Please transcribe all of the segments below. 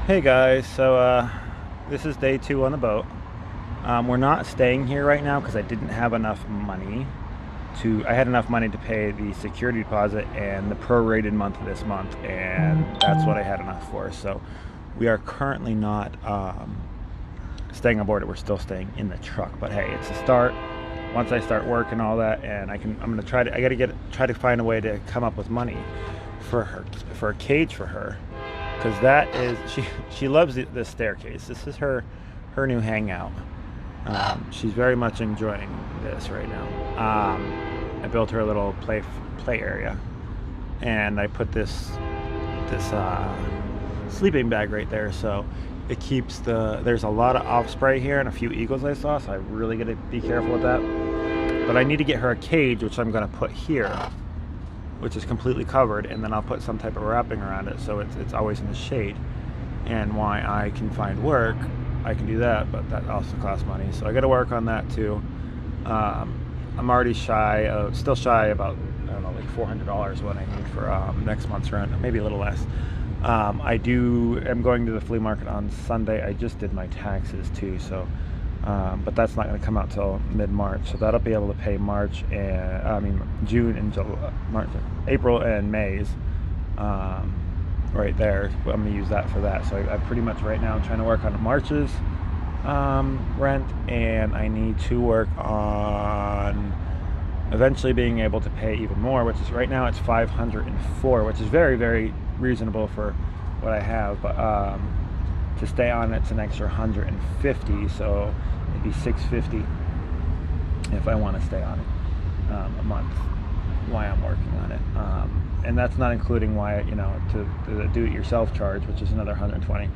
Hey guys, so this is day 2 on the boat. We're not staying here right now because I didn't have enough money I had enough money to pay the security deposit and the prorated month of this month, and that's what I had enough for. So we are currently not staying on board it. We're still staying in the truck, but hey, it's a start. Once I start work and all that, and I'm gonna try to find a way to come up with money for her, for a cage for her, because that is she loves the staircase. This is her new hangout. She's very much enjoying this right now. I built her a little play area, and I put this sleeping bag right there, so it keeps there's a lot of osprey here and a few eagles I saw, so I really got to be careful with that. But I need to get her a cage, which I'm going to put here, which is completely covered, and then I'll put some type of wrapping around it so it's always in the shade. And why I can find work, I can do that, but that also costs money, so I got to work on that too. I'm already still shy about, I don't know, like $400 what I need for next month's rent, maybe a little less. I'm going to the flea market on Sunday. I just did my taxes too, so but that's not going to come out till mid-March, so that'll be able to pay June and April and May's right there. I'm going to use that for that. So I pretty much right now I'm trying to work on March's rent, and I need to work on eventually being able to pay even more, which is right now it's $504, which is very, very reasonable for what I have, but to stay on it's an extra $150, so it'd be $650 if I want to stay on it a month while I'm working on it, and that's not including to the do-it-yourself charge, which is another $120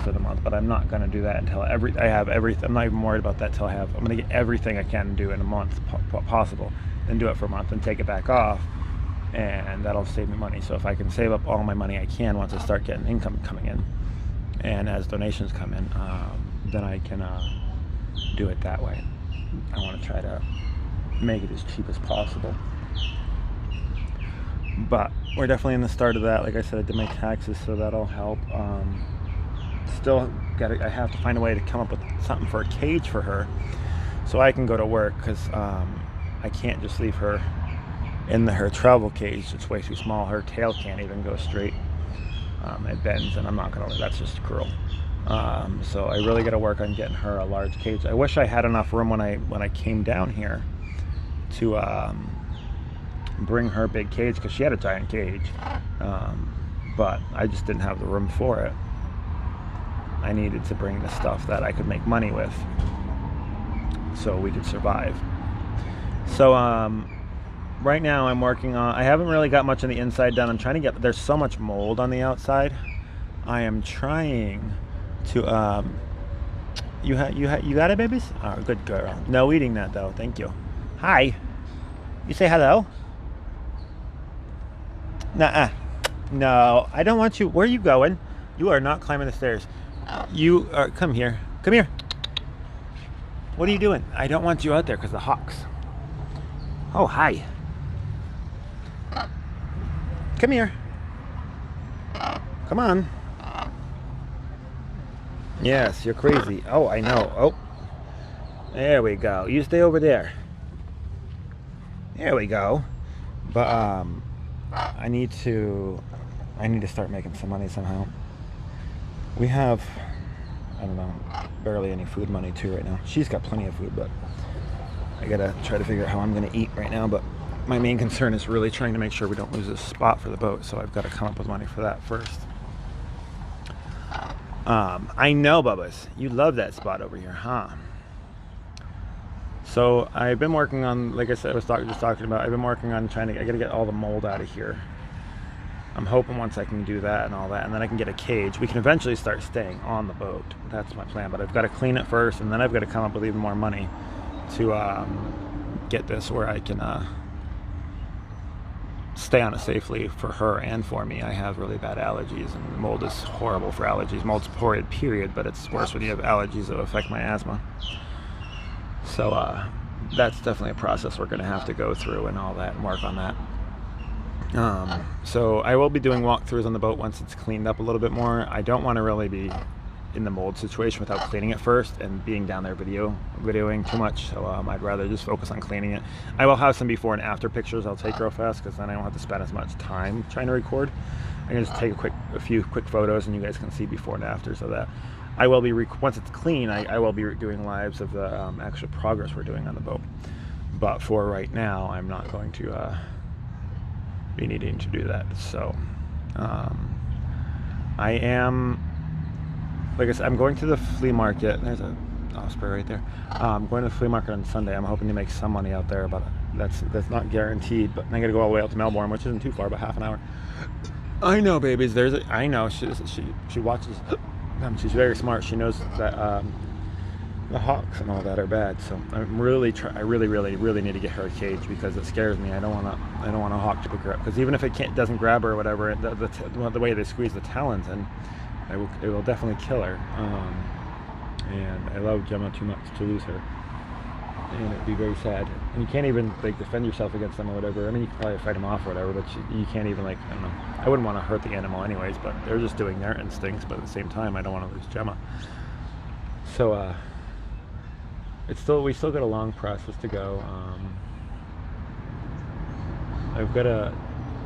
for the month. But I'm not going to do that until I have everything. I'm not even worried about that till I'm going to get everything I can do in a month possible, then do it for a month and take it back off, and that'll save me money. So if I can save up all my money I can once I start getting income coming in, and as donations come in, then I can do it that way. I want to try to make it as cheap as possible, but we're definitely in the start of that. Like I said, I did my taxes, so that'll help. I have to find a way to come up with something for a cage for her so I can go to work, because I can't just leave her in her travel cage. It's way too small. Her tail can't even go straight. It bends, and I'm not gonna, that's just cruel. So I really got to work on getting her a large cage. I wish I had enough room when I came down here to bring her big cage, because she had a giant cage, but I just didn't have the room for it. I needed to bring the stuff that I could make money with so we could survive. So right now I'm working on, I haven't really got much on the inside done. I'm trying to there's so much mold on the outside. I am trying to you got it, babies? Oh, good girl. No eating that though. Thank you. Hi. You say hello? Nuh-uh. No, I don't want you. Where are you going? You are not climbing the stairs. You are, come here. Come here. What are you doing? I don't want you out there because the hawks. Oh, hi. Come here. Come on. Yes, you're crazy. Oh, I know. Oh. There we go. You stay over there. There we go. But I need to start making some money somehow. We have, I don't know, barely any food money too right now. She's got plenty of food, but I gotta try to figure out how I'm gonna eat right now. But my main concern is really trying to make sure we don't lose this spot for the boat, so I've got to come up with money for that first. I know, Bubbas, you love that spot over here, huh? So I've been working on, like I said, just talking about, I've been working on I gotta get all the mold out of here. I'm hoping once I can do that and all that, and then I can get a cage, we can eventually start staying on the boat. That's my plan, but I've got to clean it first, and then I've got to come up with even more money to get this where I can stay on it safely for her and for me. I have really bad allergies, and mold is horrible for allergies. Mold's horrid, period, but it's worse when you have allergies that affect my asthma. So that's definitely a process we're going to have to go through and all that, and work on that. So I will be doing walkthroughs on the boat once it's cleaned up a little bit more. I don't want to really be in the mold situation without cleaning it first and being down there videoing too much. So I'd rather just focus on cleaning it. I will have some before and after pictures I'll take real fast, because then I don't have to spend as much time trying to record. I can just take a few quick photos and you guys can see before and after, so that I will be, once it's clean, I will be doing lives of the actual progress we're doing on the boat. But for right now, I'm not going to be needing to do that. So I am, like I said, I'm going to the flea market. There's a osprey right there. I'm going to the flea market on Sunday. I'm hoping to make some money out there, but that's not guaranteed. But I got to go all the way out to Melbourne, which isn't too far, about half an hour. I know, babies. I know. She watches. She's very smart. She knows that the hawks and all that are bad. So I'm really I really need to get her a cage, because it scares me. I don't want a hawk to grab, because even if it doesn't grab her or whatever, the way they squeeze the talons in, it will definitely kill her. And I love Gemma too much to lose her, and it'd be very sad. And you can't even defend yourself against them or whatever. I mean, you can probably fight them off or whatever, but you can't even, I don't know. I wouldn't want to hurt the animal anyways, but they're just doing their instincts. But at the same time, I don't want to lose Gemma. So we still got a long process to go.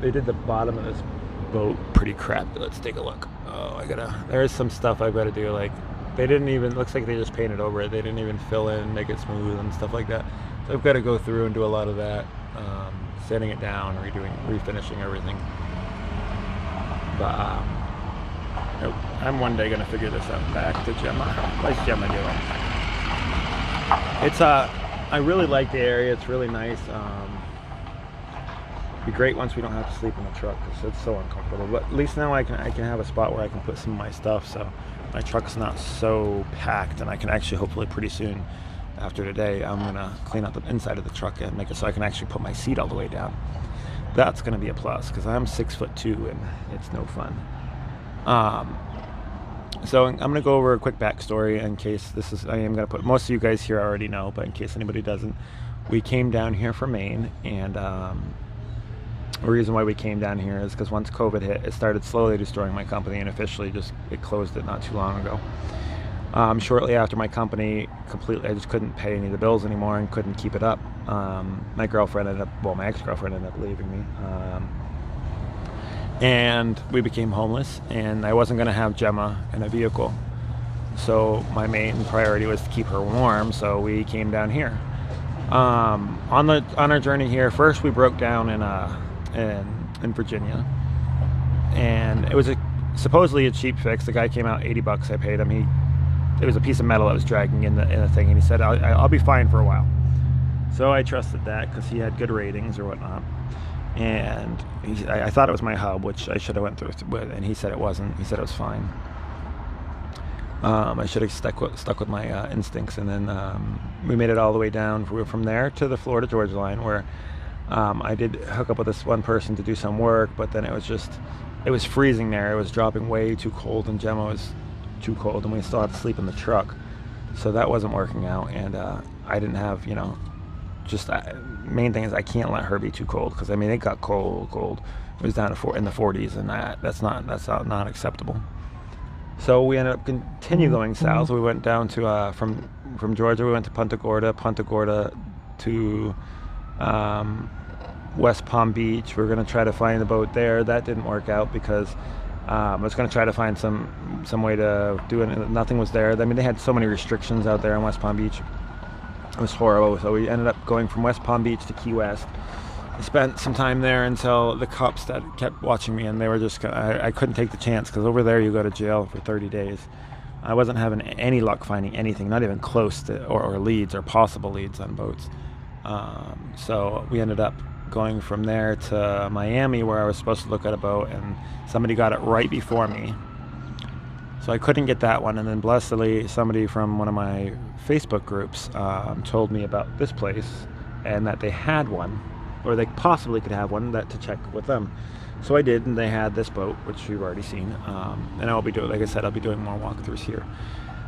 They did the bottom of this boat pretty crappy. Let's take a look. There is some stuff I've got to do. They didn't even, looks like they just painted over it. They didn't even fill in, make it smooth and stuff like that. So I've got to go through and do a lot of that, sanding it down, refinishing everything. But I'm one day gonna figure this out. Back to Gemma. What's Gemma doing? I really like the area. It's really nice. It'd be great once we don't have to sleep in the truck, because it's so uncomfortable. But at least now I can have a spot where I can put some of my stuff, so my truck's not so packed, and I can actually, hopefully pretty soon after today, I'm gonna clean out the inside of the truck and make it so I can actually put my seat all the way down. That's gonna be a plus, because I'm 6'2" and it's no fun. So I'm going to go over a quick backstory in case I am going to put, most of you guys here already know, but in case anybody doesn't, we came down here from Maine, and the reason why we came down here is because once COVID hit, it started slowly destroying my company, and officially it closed it not too long ago. Shortly after my company completely, I just couldn't pay any of the bills anymore and couldn't keep it up. My ex-girlfriend ended up leaving me. And we became homeless, and I wasn't going to have Gemma in a vehicle. So my main priority was to keep her warm, so we came down here. On our journey here, first we broke down in Virginia, and it was supposedly a cheap fix. The guy came out, $80 I paid him. It was a piece of metal that was dragging in the thing, and he said, I'll be fine for a while. So I trusted that, because he had good ratings or whatnot. And I thought it was my hub, which I should have went through with, and he said it wasn't. He said it was fine. I should have stuck with my instincts, and then we made it all the way down from there to the Florida-Georgia line, where I did hook up with this one person to do some work, but then it was freezing there. It was dropping way too cold, and Gemma was too cold, and we still had to sleep in the truck, so that wasn't working out. And I didn't have, main thing is I can't let her be too cold, because it got cold. It was down in the 40s, and that's not acceptable. So we ended up continue going south. We went down to from Georgia. We went to Punta Gorda to West Palm Beach. We were going to try to find the boat there. That didn't work out, because I was going to try to find some way to do it. Nothing was there. They had so many restrictions out there in West Palm Beach. It was horrible. So we ended up going from West Palm Beach to Key West. I spent some time there until the cops that kept watching me, and they were just, I couldn't take the chance, because over there you go to jail for 30 days. I wasn't having any luck finding anything, not even close to, or leads, or possible leads on boats. So we ended up going from there to Miami, where I was supposed to look at a boat, and somebody got it right before me. So I couldn't get that one, and then blessedly somebody from one of my Facebook groups told me about this place, and that they had one, or they possibly could have one, to check with them. So I did, and they had this boat, which we've already seen, and I'll be doing, like I said, I'll be doing more walkthroughs here.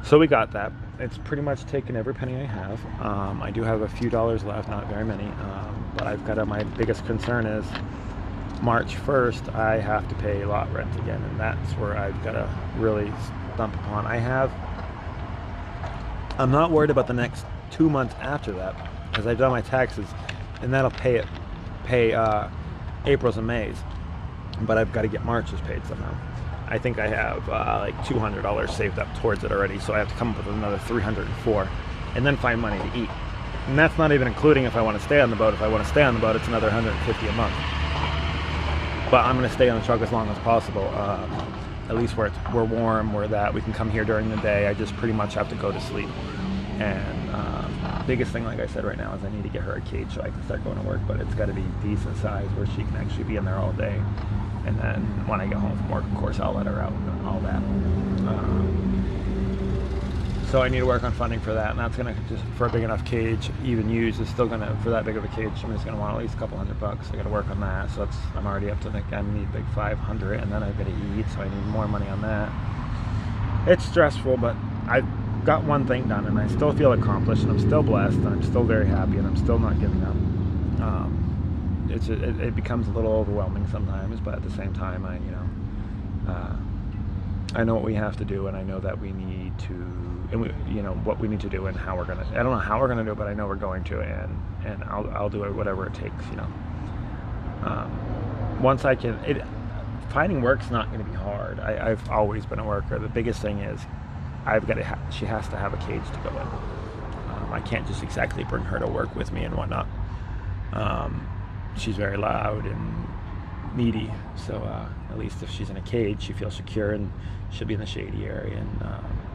So we got that. It's pretty much taken every penny I have. I do have a few dollars left, not very many, but I've got my biggest concern is March 1st, I have to pay lot rent again, and that's where I've got to really stump upon. I'm not worried about the next 2 months after that, because I've done my taxes, and that'll pay April's and May's, but I've got to get March's paid somehow. I think I have like $200 saved up towards it already, so I have to come up with another $304, and then find money to eat. And that's not even including if I want to stay on the boat. If I want to stay on the boat, it's another $150 a month. But I'm going to stay on the truck as long as possible. At least where we're warm, where that we can come here during the day. I just pretty much have to go to sleep. And biggest thing, like I said, right now is I need to get her a cage so I can start going to work. But it's got to be decent size where she can actually be in there all day. And then when I get home from work, of course, I'll let her out and all that. So I need to work on funding for that, and that's gonna just for a big enough cage, even used, is still gonna, for that big of a cage, I'm just gonna want at least a couple $100. I gotta work on that. So I'm already up to, think I need like 500, and then I've got to eat, so I need more money on that. It's stressful, but I've got one thing done, and I still feel accomplished, and I'm still blessed, and I'm still very happy, and I'm still not giving up. It becomes a little overwhelming sometimes, but at the same time, I know what we have to do, and I know that we need to, and what we need to do, and how we're gonna. I don't know how we're gonna do it, but I know we're going to, and I'll do it whatever it takes. Once I can, finding work's not going to be hard. I've always been a worker. The biggest thing is she has to have a cage to go in. I can't just exactly bring her to work with me and whatnot. She's very loud and needy, so at least if she's in a cage, she feels secure, and she'll be in the shady area, and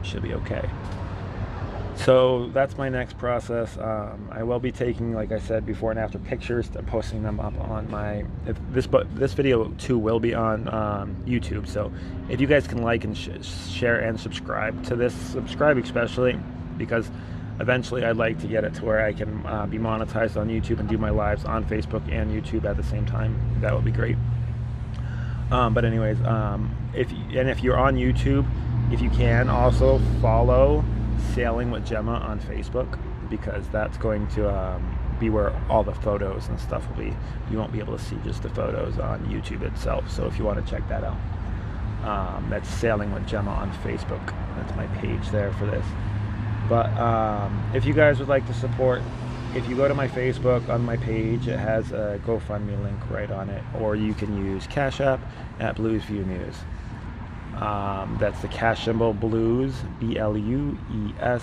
she'll be okay. So that's my next process. I will be taking, like I said, before and after pictures and posting them up on my, this video too will be on YouTube. So if you guys can like and share and subscribe to this, subscribe especially, because eventually I'd like to get it to where I can be monetized on YouTube and do my lives on Facebook and YouTube at the same time. That would be great. But anyways, if you're on YouTube, if you can also follow Sailing with Gemma on Facebook, because that's going to be where all the photos and stuff will be. You won't be able to see just the photos on YouTube itself. So if you want to check that out, that's Sailing with Gemma on Facebook. That's my page there for this. But if you guys would like to support, if you go to my Facebook, on my page, it has a GoFundMe link right on it, or you can use Cash App at bluesviewnews. That's the cash symbol blues, BLUESVIEWNEWS.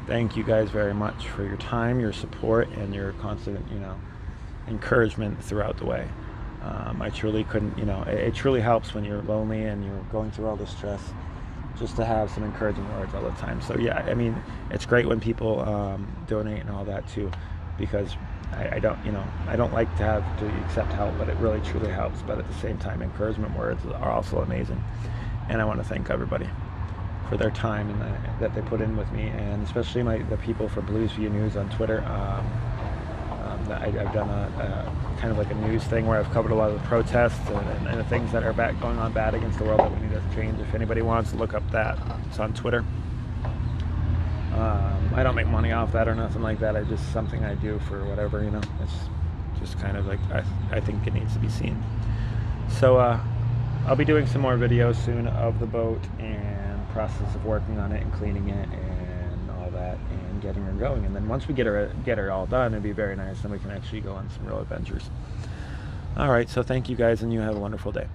Thank you guys very much for your time, your support, and your constant, encouragement throughout the way. I truly couldn't, it truly helps when you're lonely and you're going through all this stress, just to have some encouraging words all the time. So yeah, I mean, it's great when people donate and all that too, because I don't like to have to accept help, but it really truly helps. But at the same time, encouragement words are also amazing, and I want to thank everybody for their time and that they put in with me, and especially the people from bluesviewnews on Twitter. I've done a kind of like a news thing where I've covered a lot of the protests and the things that are going on bad against the world that we need to change. If anybody wants to look up that, it's on Twitter. I don't make money off that or nothing like that. It's just something I do for whatever, it's just kind of like, I think it needs to be seen. So I'll be doing some more videos soon of the boat and process of working on it and cleaning it and all that and getting her going. And then once we get her all done, it'd be very nice, and we can actually go on some real adventures. All right, so thank you guys, and you have a wonderful day.